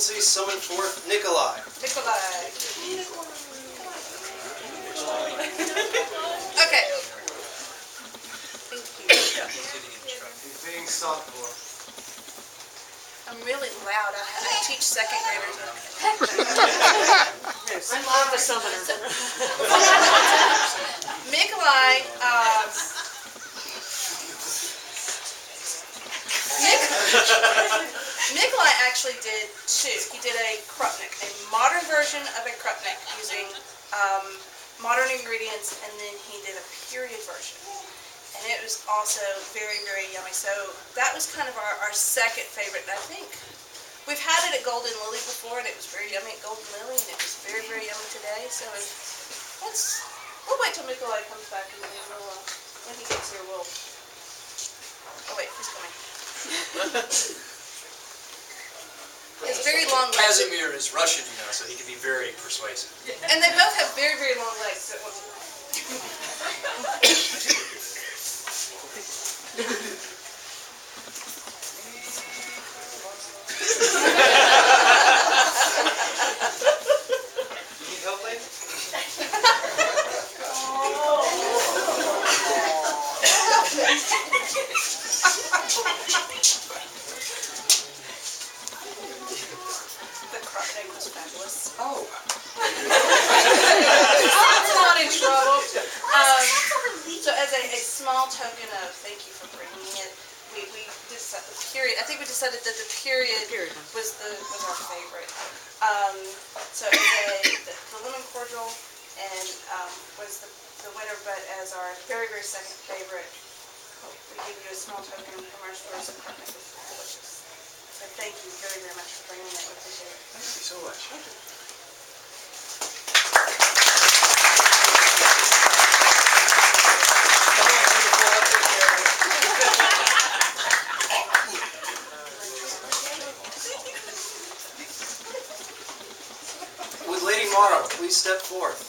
excellency, summon forth Nikolai. Nikolai. Okay. Thank you. He's being sought for. I'm really loud. I teach second graders. I'm on the summoner. Nikolai, Nikolai actually did two. He did a Krupnik, a modern version of a Krupnik using modern ingredients, and then he did a period version. And it was also very, very yummy. So that was kind of our second favorite. And I think we've had it at Golden Lily before, and it was very yummy at Golden Lily, and it was very, very yummy today. So we'll wait till Nikolai comes back, and then when he gets here, we'll... Oh, wait, he's coming. It's very long legs. Casimir is Russian, you know, so he can be very persuasive. And they both have very, very long legs. So You need help, lady? the Krupnik was fabulous. Oh. I'm not in trouble. So as a small token of thank you for bringing it, we decided the period. I think we decided that the period was our favorite. So the lemon cordial and was the winner, but as our very, very second favorite, we give you a small token from our stores. And Krupnik was delicious. So thank you very, very much for bringing it. We appreciate it. Thank you so much. Would Lady Mara please step forth?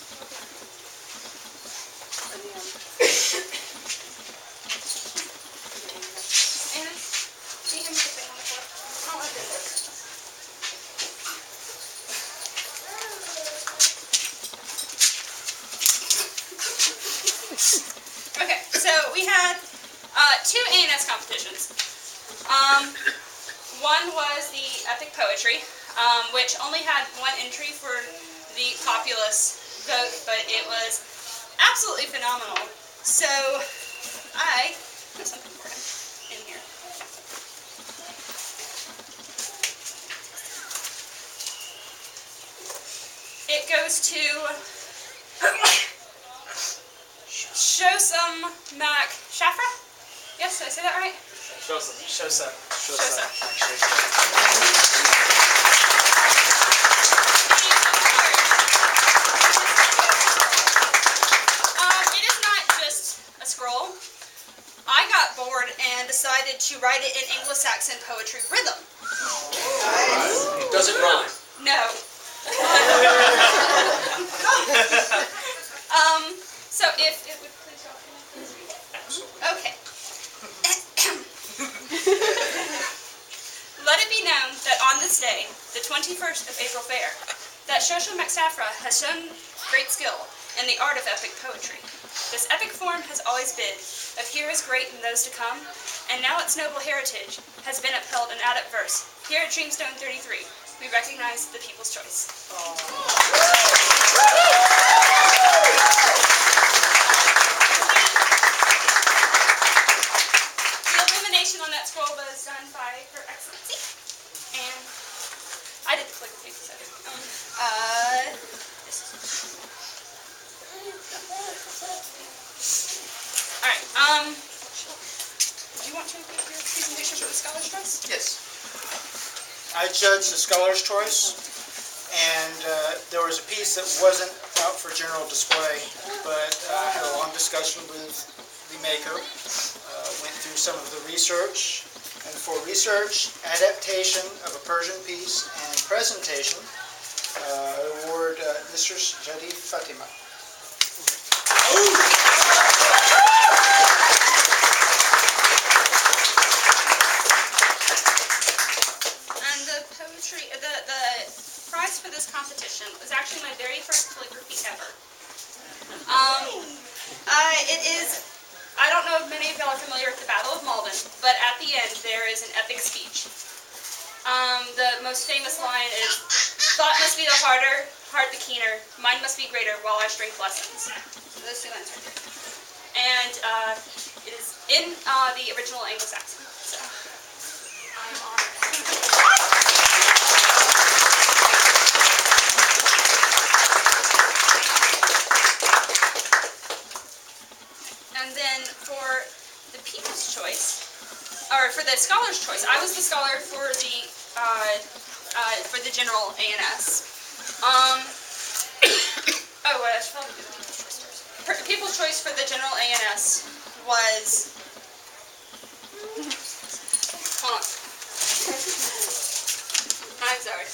Okay, so we had two ANS competitions. One was the epic poetry, which only had one entry for the populace vote, but it was absolutely phenomenal. So I have something for him in here. It goes to Shosam Mac Shafra? Yes, did I say that right? Shosa. It is not just a scroll. I got bored and decided to write it in Anglo-Saxon poetry rhythm. Does it rhyme? No. So if it would please y'all, can I please read it? Okay. Let it be known that on this day, the 21st of April fair, that Shosha MacSafra has shown great skill in the art of epic poetry. This epic form has always been of heroes great and those to come, and now its noble heritage has been upheld in adept verse. Here at Dreamstone 33, we recognize the people's choice. On that scroll was done by Her Excellency, and I did the calligraphy, so alright, do you want to give your presentation for the Scholar's Choice? Yes. I judged the Scholar's Choice, and there was a piece that wasn't out for general display, but I had a long discussion with the maker. Went through some of the research, and for research, adaptation of a Persian piece, and presentation, I award Mr. Jadid Fatima. And the poetry, the the prize for this competition was actually my very first calligraphy ever. It is, I don't know if many of y'all are familiar with the Battle of Malden, but at the end there is an epic speech. The most famous line is, "Thought must be the harder, heart the keener, mind must be greater while I drink lessons." So those two lines right there. And it is in the original Anglo-Saxon. So I'm honored. And then for the People's Choice, or for the Scholar's Choice, I was the scholar for the general ANS. I should probably do the People's Choice first. People's Choice for the general ANS was, hold on. I'm sorry.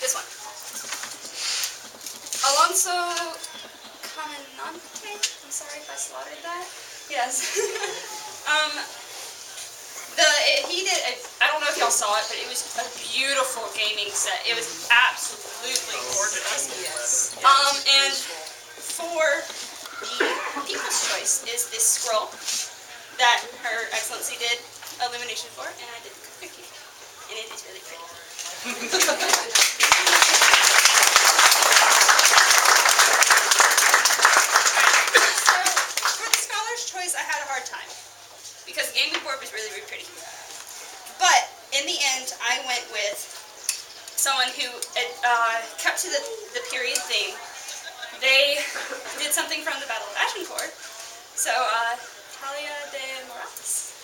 This one. Alonso Caminante? I'm sorry if I slaughtered that. Yes. He did, I don't know if y'all saw it, but it was a beautiful gaming set. It was absolutely gorgeous. Yes. And for the People's Choice is this scroll that Her Excellency did illumination for, and I did the cookie. And it is really pretty. Choice, I had a hard time because the gaming board was really, really pretty. But in the end, I went with someone who kept to the period theme. They did something from the Battle of Agincourt. So, Talia de Moraes.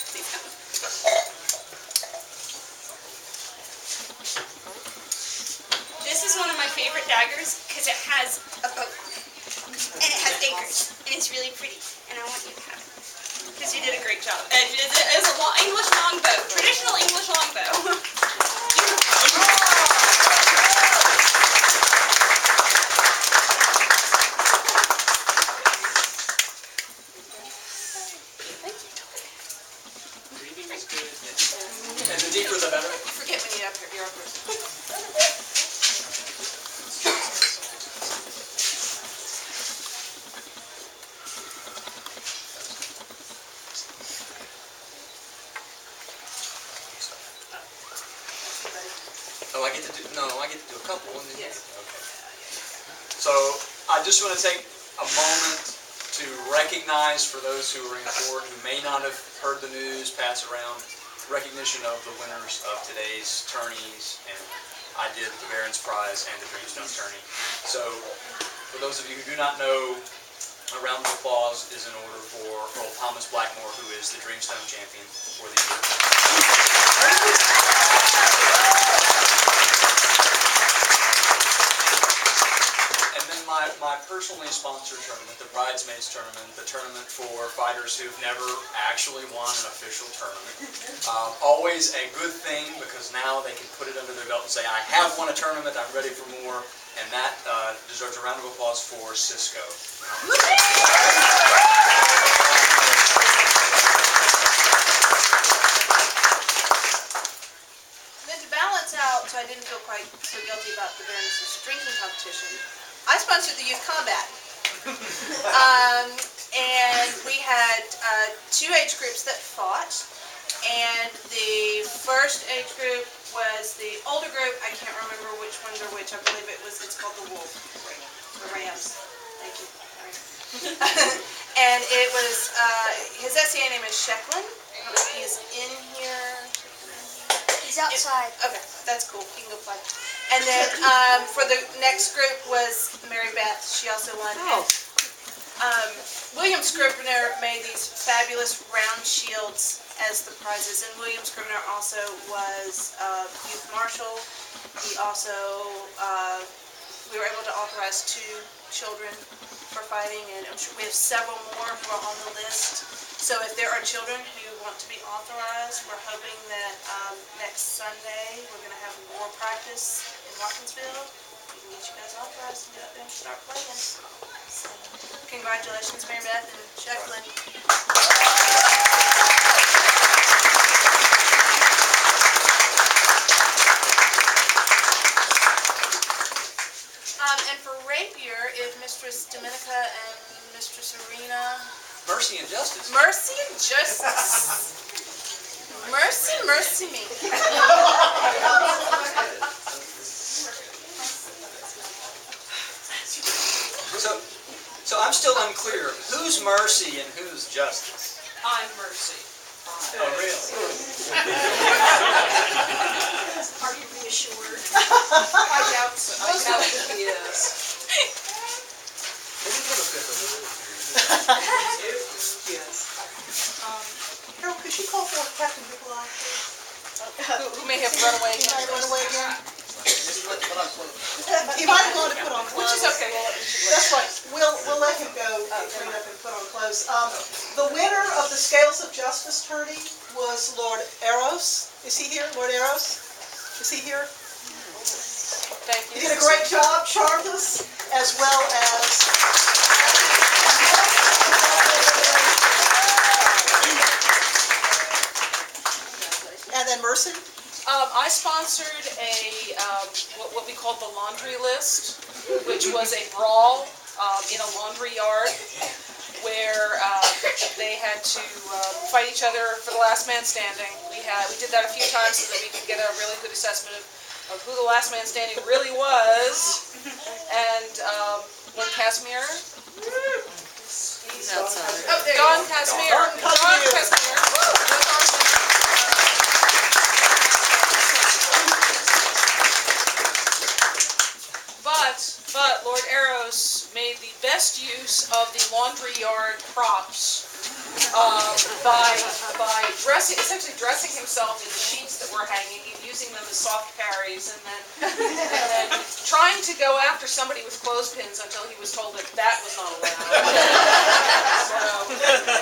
Please come. This is one of my favorite daggers because it has a boat on it. And it has anchors, and it's really pretty, and I want you to have it, because you did a great job. It is a English longbow, traditional English longbow. Breathing is good, and the deeper the better. Forget when you're up here, you're up here. I get to do a couple. And then, yes. Okay. So I just want to take a moment to recognize, for those who are in court who may not have heard the news pass around, recognition of the winners of today's tourneys, and I did the Barron's Prize and the Dreamstone tourney. So for those of you who do not know, a round of applause is in order for Earl Thomas Blackmore, who is the Dreamstone champion for the year. My personally sponsored tournament, the Bridesmaids Tournament, the tournament for fighters who've never actually won an official tournament. Always a good thing, because now they can put it under their belt and say, I have won a tournament, I'm ready for more, and that deserves a round of applause for Cisco. Then to balance out, so I didn't feel quite so guilty about the Barony's drinking competition, I sponsored the youth combat. And we had two age groups that fought, and the first age group was the older group. I can't remember which ones are which. I believe it's called the Wolf, the Rams. Thank you. And it was, his SCA name is Shecklin. I don't know if he's in here. He's outside. Okay, that's cool. You can go play. And then for the next group was Mary Beth. She also won. Oh. William Scribner made these fabulous round shields as the prizes, and William Scribner also was youth marshal. He also, we were able to authorize 2 children for fighting, and I'm sure we have several more who are on the list. So if there are children who want to be authorized, we're hoping that next Sunday we're going to have more practice in Watkinsville. We can get you guys authorized and get up there and start playing. So, congratulations, Mary Beth and Jacqueline. Mercy, mercy me. So I'm still unclear. Who's mercy and who's justice? I'm Mercy. Oh, really? Are you reassured? I doubt so. I doubt that he is. Maybe put a fifth of it in here. Yes. Carol, could you call for Captain Nikolai? Who may have run away He might again. run away again. He might have gone to put on clothes. Which is okay. That's right. We'll let him go clean up and put on clothes. The winner of the Scales of Justice tourney was Lord Eros. Is he here, Lord Eros? Is he here? Thank He you. did a great job, charmed us, as well as... And then Mercy? I sponsored what we called the laundry list, which was a brawl in a laundry yard where they had to fight each other for the last man standing. We did that a few times so that we could get a really good assessment of who the last man standing really was. And when Casimir, He's outside. Don Casimir, Don Casimir. But Lord Eros made the best use of the laundry yard props by essentially dressing himself in the sheets that were hanging and using them as soft carries, and then trying to go after somebody with clothespins until he was told that was not allowed. So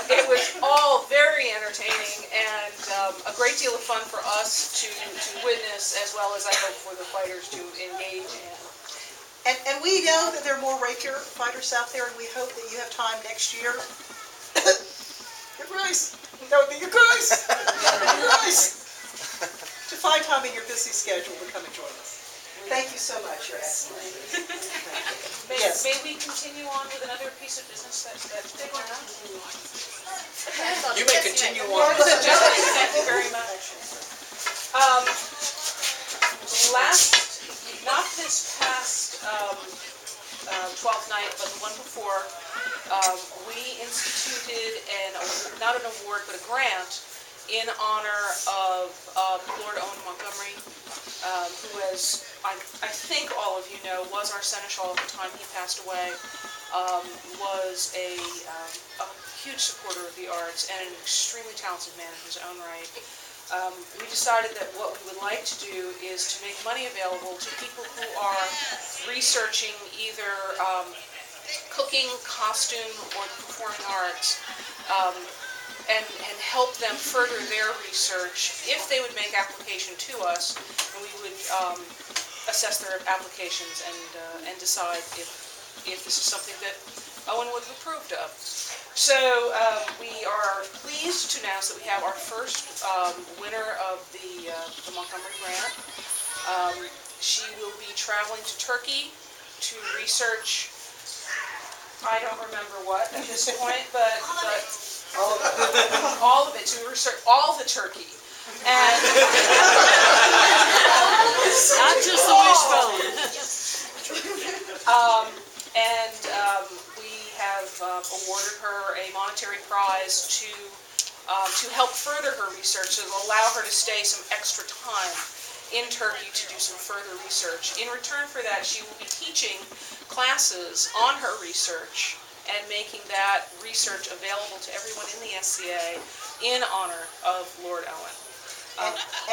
it was all very entertaining and a great deal of fun for us to witness, as well as I hope for the fighters to engage in. And we know that there are more rapier fighters out there, and we hope that you have time next year. Good grace! That would be good grace! Good grace! To find time in your busy schedule to come and join us. Thank you so much, Your Excellency. Yes. May we continue on with another piece of business that's been around? You may continue on. Thank you very much. Not this past 12th night, but the one before, we instituted not an award, but a grant in honor of Lord Owen Montgomery, who, as I think all of you know, was our seneschal at the time he passed away, was a huge supporter of the arts and an extremely talented man in his own right. We decided that what we would like to do is to make money available to people who are researching either cooking, costume, or the performing arts, and help them further their research if they would make application to us, and we would assess their applications and decide if this is something that Owen would have approved of. So we are pleased to announce that we have our first winner of the Montgomery Grant. She will be traveling to Turkey to research, I don't remember what at this point, but all of it, to research all the turkey. And not just the wishbone. We have awarded her a monetary prize to help further her research, to allow her to stay some extra time in Turkey to do some further research. In return for that, she will be teaching classes on her research and making that research available to everyone in the SCA in honor of Lord Owen.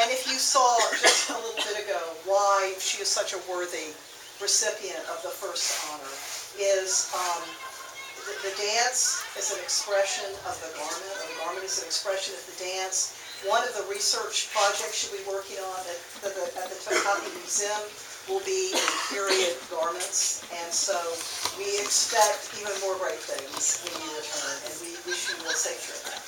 And if you saw just a little bit ago why she is such a worthy recipient of the first honor, is the dance is an expression of the garment, or the garment is an expression of the dance. One of the research projects she'll be working on at the Tokati Museum will be period garments, and so we expect even more great things when you return, and we wish you a safe trip back.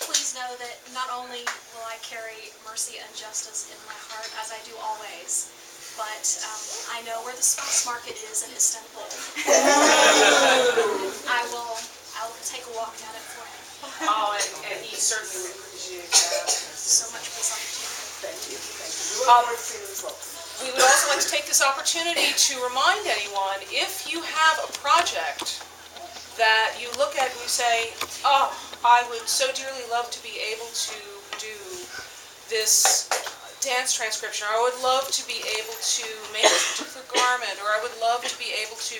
Please know that not only will I carry mercy and justice is in my heart, as I do always. But I know where the spice market is in Istanbul. I'll take a walk down it for him. Oh, and he certainly would appreciate that. So much for this opportunity. Thank you, thank you. We look forward to seeing the results. We would also like to take this opportunity to remind anyone, if you have a project that you look at and you say, oh, I would so dearly love to be able to do this dance transcription, or I would love to be able to make this particular garment, or I would love to be able to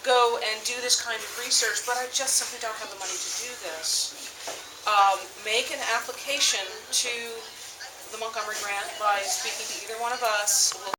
go and do this kind of research, but I just simply don't have the money to do this. Make an application to the Montgomery Grant by speaking to either one of us.